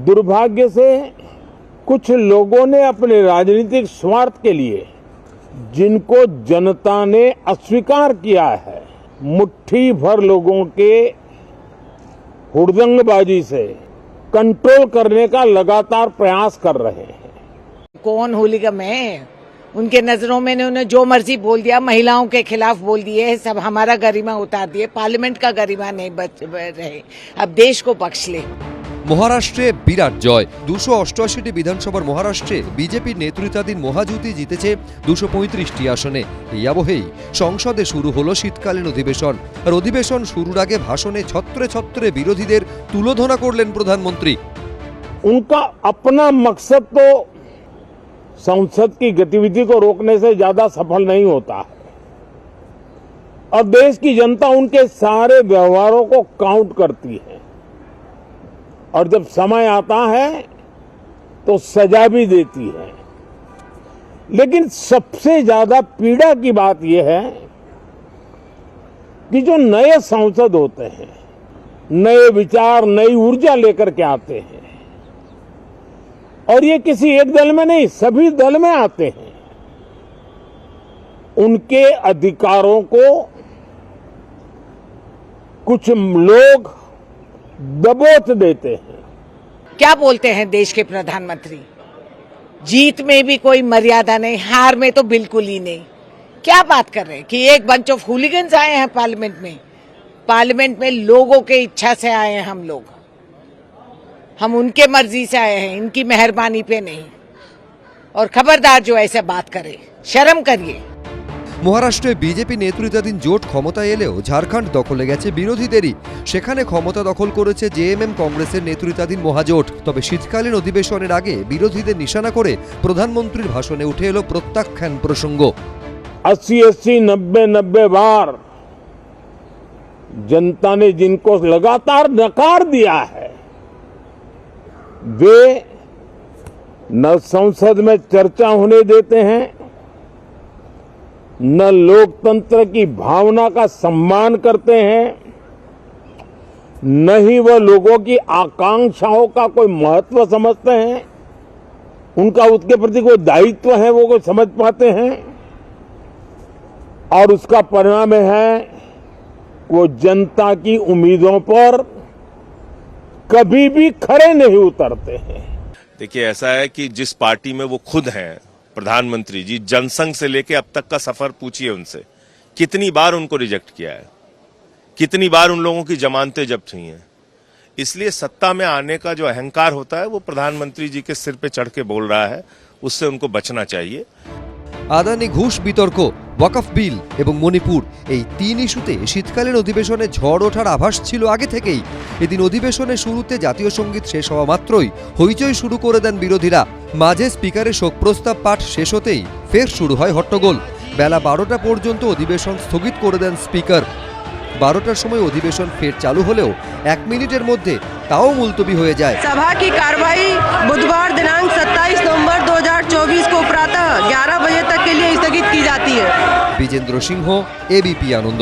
दुर्भाग्य से कुछ लोगों ने अपने राजनीतिक स्वार्थ के लिए जिनको जनता ने अस्वीकार किया है, मुट्ठी भर लोगों के हुड़दंगबाजी से कंट्रोल करने का लगातार प्रयास कर रहे हैं। कौन होलीगम है? उनके नजरों में उन्होंने जो मर्जी बोल दिया, महिलाओं के खिलाफ बोल दिए, सब हमारा गरिमा उतार दिए, पार्लियामेंट का गरिमा नहीं बच रहे। अब देश को बख्श ले। মহারাষ্ট্রে বিরাট জয়। 288টি বিধানসভার মহারাষ্ট্রে বিজেপির নেতৃত্বাধীন মহাজুতি জিতেছে 235টি আসনে। এই আবহেই সংসদে শুরু হলো শীতকালীন অধিবেশন। আর অধিবেশন শুরুর আগে ভাষণে ছত্রে ছত্রে বিরোধীদের তুলোধনা করলেন প্রধানমন্ত্রী। उनका अपना मकसद तो संसद की गतिविधि को रोकने से ज्यादा सफल नहीं होता है और देश की जनता उनके सारे व्यवहारों को काउंट करती है और जब समय आता है तो सजा भी देती है। लेकिन सबसे ज्यादा पीड़ा की बात यह है कि जो नए सांसद होते हैं, नए विचार, नई ऊर्जा लेकर के आते हैं और ये किसी एक दल में नहीं, सभी दल में आते हैं, उनके अधिकारों को कुछ लोग दबोच देते हैं। क्या बोलते हैं देश के प्रधानमंत्री? जीत में भी कोई मर्यादा नहीं, हार में तो बिल्कुल ही नहीं। क्या बात कर रहे हैं कि एक बंच ऑफ हूलिगन्स आए हैं पार्लियामेंट में। पार्लियामेंट में लोगों के इच्छा से आए हैं हम लोग, हम उनके मर्जी से आए हैं, इनकी मेहरबानी पे नहीं। और खबरदार जो ऐसे बात करे, शर्म करिए। মহারাষ্ট্রে বিজেপি নেতৃত্বাধীন জোট ক্ষমতায় এলেও ঝাড়খণ্ড দখলে গেছে বিরোধীদেরই। সেখানে ক্ষমতা দখল করেছে জেএমএম কংগ্রেসের নেতৃত্বাধীন মহাজোট। তবে শীতকালীন অধিবেশনের আগে বিরোধীদের নিশানা করে প্রধানমন্ত্রীর ভাষণে উঠে এলো প্রত্যাখ্যান প্রসঙ্গ। 80, 90 बार जनता ने जिनको लगातार नकार दिया है, वे न संसद में चर्चा होने देते हैं, न लोकतंत्र की भावना का सम्मान करते हैं, न ही वह लोगों की आकांक्षाओं का कोई महत्व समझते हैं, उनका उसके प्रति कोई दायित्व है वो कोई समझ पाते हैं। और उसका परिणाम है वो जनता की उम्मीदों पर कभी भी खरे नहीं उतरते हैं। देखिए, ऐसा है कि जिस पार्टी में वो खुद हैं प्रधानमंत्री जी, जनसंघ से लेके अब तक का सफर पूछिए उनसे, कितनी बार उनको रिजेक्ट किया है, कितनी बार उन लोगों की जमानतें जब्त हुई हैं। इसलिए सत्ता में आने का जो अहंकार होता है वो प्रधानमंत्री जी के सिर पे चढ़ के बोल रहा है, उससे उनको बचना चाहिए। আদানি ঘুষ বিতর্ক, ওয়াকফ বিল এবং মণিপুর, এই তিন ইস্যুতে শীতকালীন অধিবেশনে ঝড় ওঠার আভাস ছিল আগে থেকেই। এদিন অধিবেশনের শুরুতে জাতীয় সঙ্গীত শেষ হওয়া মাত্রই হইচই শুরু করে দেন বিরোধীরা। মাঝে স্পিকারের শোক প্রস্তাব পাঠ শেষ হতেই ফের শুরু হয় হট্টগোল। বেলা 12টা পর্যন্ত অধিবেশন স্থগিত করে দেন স্পিকার। 12টার সময় অধিবেশন ফের চালু হলেও 1 মিনিটের মধ্যে তাও মুলতবি হয়ে যায়। सभा की कार्रवाई बुधवार दिनांक 27 नवंबर 2024 को प्रातः 11 बजे तक के लिए स्थगित की जाती है। বিজেন্দ্র সিংহ, এবিপি আনন্দ।